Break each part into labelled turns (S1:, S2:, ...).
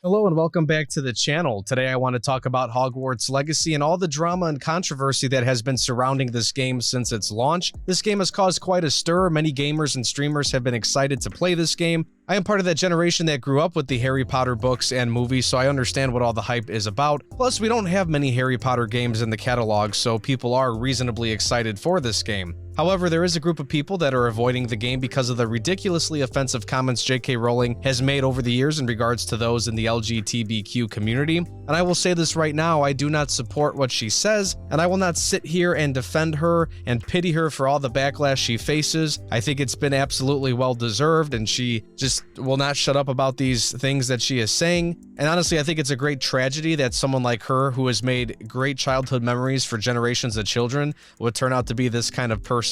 S1: Hello and welcome back to the channel. Today I want to talk about Hogwarts Legacy and all the drama and controversy that has been surrounding this game since its launch. This game has caused quite a stir. Many gamers and streamers have been excited to play this game. I am part of that generation that grew up with the Harry Potter books and movies, so I understand what all the hype is about. Plus, we don't have many Harry Potter games in the catalog, so people are reasonably excited for this game. However, there is a group of people that are avoiding the game because of the ridiculously offensive comments J.K. Rowling has made over the years in regards to those in the LGTBQ community. And I will say this right now, I do not support what she says, and I will not sit here and defend her and pity her for all the backlash she faces. I think it's been absolutely well-deserved, and she just will not shut up about these things that she is saying. And honestly, I think it's a great tragedy that someone like her, who has made great childhood memories for generations of children, would turn out to be this kind of person.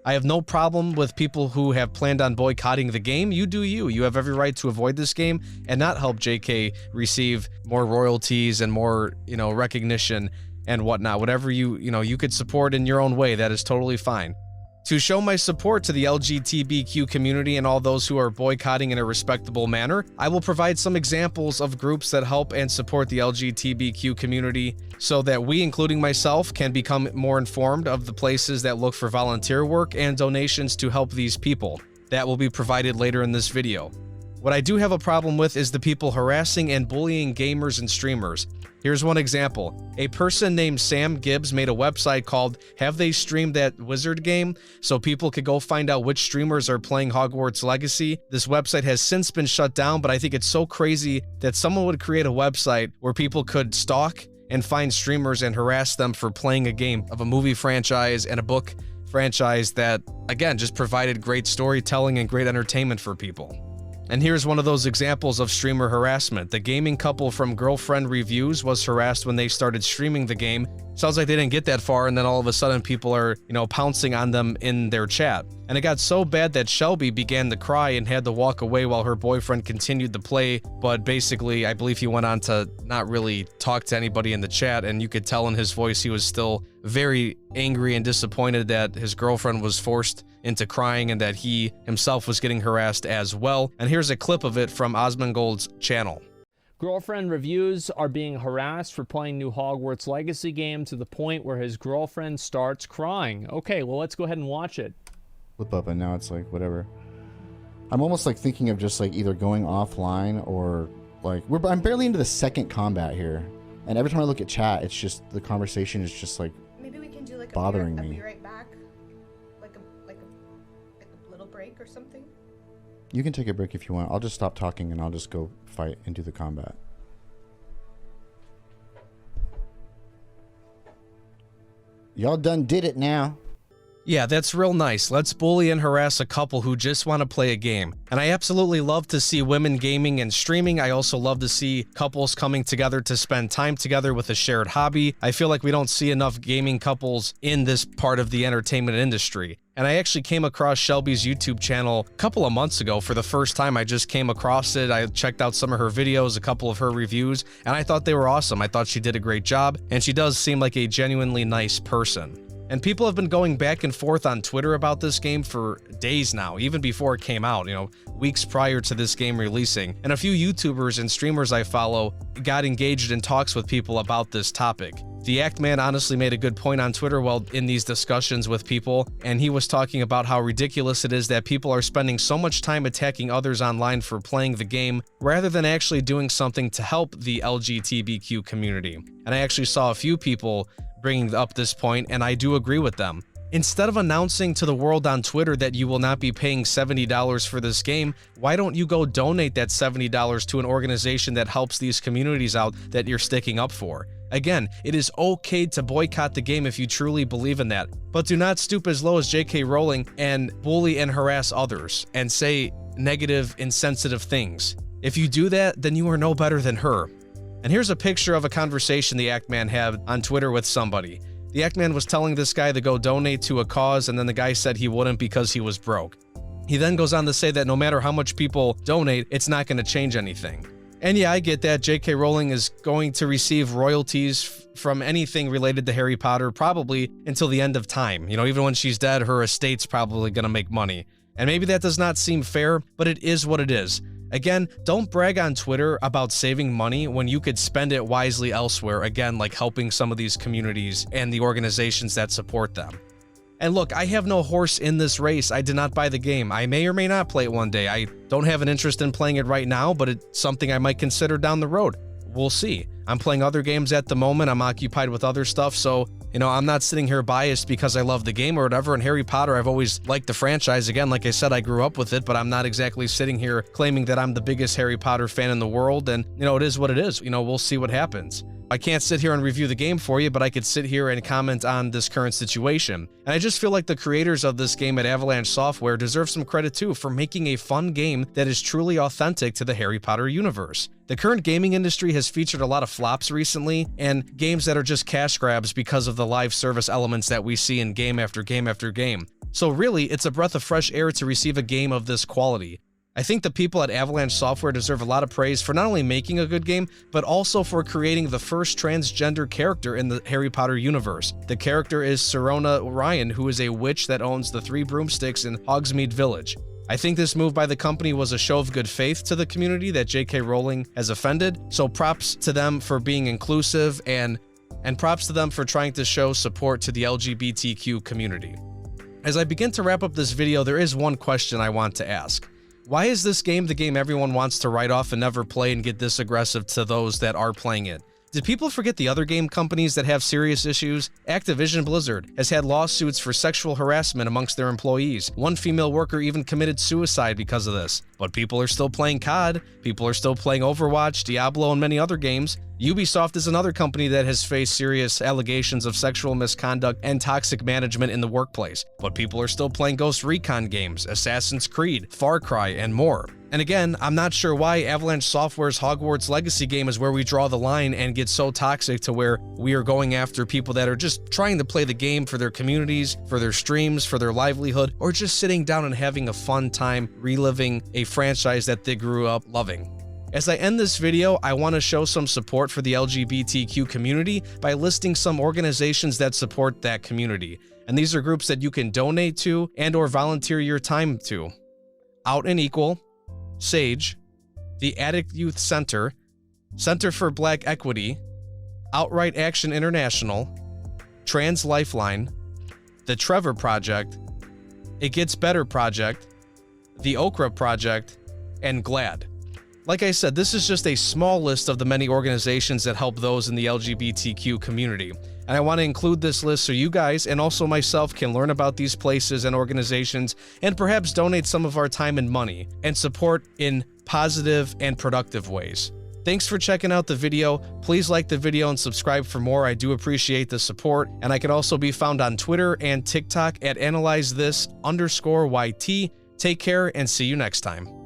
S1: I have no problem with people who have planned on boycotting the game. You do you. You have every right to avoid this game and not help JK receive more royalties and more, recognition and whatnot. Whatever you could support in your own way, that is totally fine. To show my support to the LGTBQ community and all those who are boycotting in a respectable manner, I will provide some examples of groups that help and support the LGTBQ community so that we, including myself, can become more informed of the places that look for volunteer work and donations to help these people. That will be provided later in this video. What I do have a problem with is the people harassing and bullying gamers and streamers. Here's one example. A person named Sam Gibbs made a website called Have They Streamed That Wizard Game? So people could go find out which streamers are playing Hogwarts Legacy. This website has since been shut down, but I think it's so crazy that someone would create a website where people could stalk and find streamers and harass them for playing a game of a movie franchise and a book franchise that, again, just provided great storytelling and great entertainment for people. And here's one of those examples of streamer harassment. The gaming couple from Girlfriend Reviews was harassed when they started streaming the game. Sounds like they didn't get that far, and then all of a sudden people are, pouncing on them in their chat. And it got so bad that Shelby began to cry and had to walk away while her boyfriend continued to play. But basically, I believe he went on to not really talk to anybody in the chat, and you could tell in his voice he was still very angry and disappointed that his girlfriend was forced into crying and that he himself was getting harassed as well. And here's a clip of it from Osmongold's channel.
S2: Girlfriend Reviews are being harassed for playing new Hogwarts Legacy game to the point where his girlfriend starts crying. Okay, well, let's go ahead and watch it.
S3: Flip up, and now it's like whatever. I'm almost like thinking of just like either going offline or like I'm barely into the second combat here, and every time I look at chat, it's just the conversation is just like
S4: maybe we can do like
S3: bothering
S4: a
S3: me.
S4: be right back, like a little break or something.
S3: You can take a break if you want. I'll just stop talking and I'll just go fight and do the combat. Y'all done did it now.
S1: Yeah, that's real nice. Let's bully and harass a couple who just want to play a game. And I absolutely love to see women gaming and streaming. I also love to see couples coming together to spend time together with a shared hobby. I feel like we don't see enough gaming couples in this part of the entertainment industry. And I actually came across Shelby's YouTube channel a couple of months ago for the first time. I just came across it. I checked out some of her videos, a couple of her reviews, and I thought they were awesome. I thought she did a great job, and she does seem like a genuinely nice person. And people have been going back and forth on Twitter about this game for days now, even before it came out, weeks prior to this game releasing. And a few YouTubers and streamers I follow got engaged in talks with people about this topic. The Act Man honestly made a good point on Twitter while in these discussions with people, and he was talking about how ridiculous it is that people are spending so much time attacking others online for playing the game rather than actually doing something to help the LGTBQ community. And I actually saw a few people bringing up this point, and I do agree with them. Instead of announcing to the world on Twitter that you will not be paying $70 for this game, why don't you go donate that $70 to an organization that helps these communities out that you're sticking up for? Again, it is okay to boycott the game if you truly believe in that, but do not stoop as low as J.K. Rowling and bully and harass others and say negative, insensitive things. If you do that, then you are no better than her. And here's a picture of a conversation the Act Man had on Twitter with somebody. The Act Man was telling this guy to go donate to a cause, and then the guy said he wouldn't because he was broke. He then goes on to say that no matter how much people donate, it's not going to change anything. And yeah, I get that. J.K. Rowling is going to receive royalties from anything related to Harry Potter probably until the end of time. Even when she's dead, her estate's probably going to make money. And maybe that does not seem fair, but it is what it is. Again, don't brag on Twitter about saving money when you could spend it wisely elsewhere, again, like helping some of these communities and the organizations that support them. And look, I have no horse in this race. I did not buy the game. I may or may not play it one day. I don't have an interest in playing it right now, but it's something I might consider down the road. We'll see. I'm playing other games at the moment. I'm occupied with other stuff, so, I'm not sitting here biased because I love the game or whatever. And Harry Potter, I've always liked the franchise. Again, like I said, I grew up with it, but I'm not exactly sitting here claiming that I'm the biggest Harry Potter fan in the world. And, it is what it is. We'll see what happens. I can't sit here and review the game for you, but I could sit here and comment on this current situation. And I just feel like the creators of this game at Avalanche Software deserve some credit too for making a fun game that is truly authentic to the Harry Potter universe. The current gaming industry has featured a lot of flops recently, and games that are just cash grabs because of the live service elements that we see in game after game after game. So really, it's a breath of fresh air to receive a game of this quality. I think the people at Avalanche Software deserve a lot of praise for not only making a good game, but also for creating the first transgender character in the Harry Potter universe. The character is Serona Ryan, who is a witch that owns the 3 broomsticks in Hogsmeade Village. I think this move by the company was a show of good faith to the community that J.K. Rowling has offended, so props to them for being inclusive and props to them for trying to show support to the LGBTQ community. As I begin to wrap up this video, there is one question I want to ask. Why is this game the game everyone wants to write off and never play and get this aggressive to those that are playing it? Did people forget the other game companies that have serious issues? Activision Blizzard has had lawsuits for sexual harassment amongst their employees. One female worker even committed suicide because of this. But people are still playing COD, people are still playing Overwatch, Diablo, and many other games. Ubisoft is another company that has faced serious allegations of sexual misconduct and toxic management in the workplace. But people are still playing Ghost Recon games, Assassin's Creed, Far Cry, and more. And again, I'm not sure why Avalanche Software's Hogwarts Legacy game is where we draw the line and get so toxic to where we are going after people that are just trying to play the game for their communities, for their streams, for their livelihood, or just sitting down and having a fun time reliving a franchise that they grew up loving. As I end this video, I want to show some support for the LGBTQ community by listing some organizations that support that community. And these are groups that you can donate to and or volunteer your time to. Out and Equal, SAGE, the Addict Youth Center, Center for Black Equity, Outright Action International, Trans Lifeline, the Trevor Project, It Gets Better Project, the Okra Project, and GLAD. Like I said, this is just a small list of the many organizations that help those in the LGBTQ community. And I want to include this list so you guys and also myself can learn about these places and organizations and perhaps donate some of our time and money and support in positive and productive ways. Thanks for checking out the video. Please like the video and subscribe for more. I do appreciate the support. And I can also be found on Twitter and TikTok at analyzethis_YT. Take care and see you next time.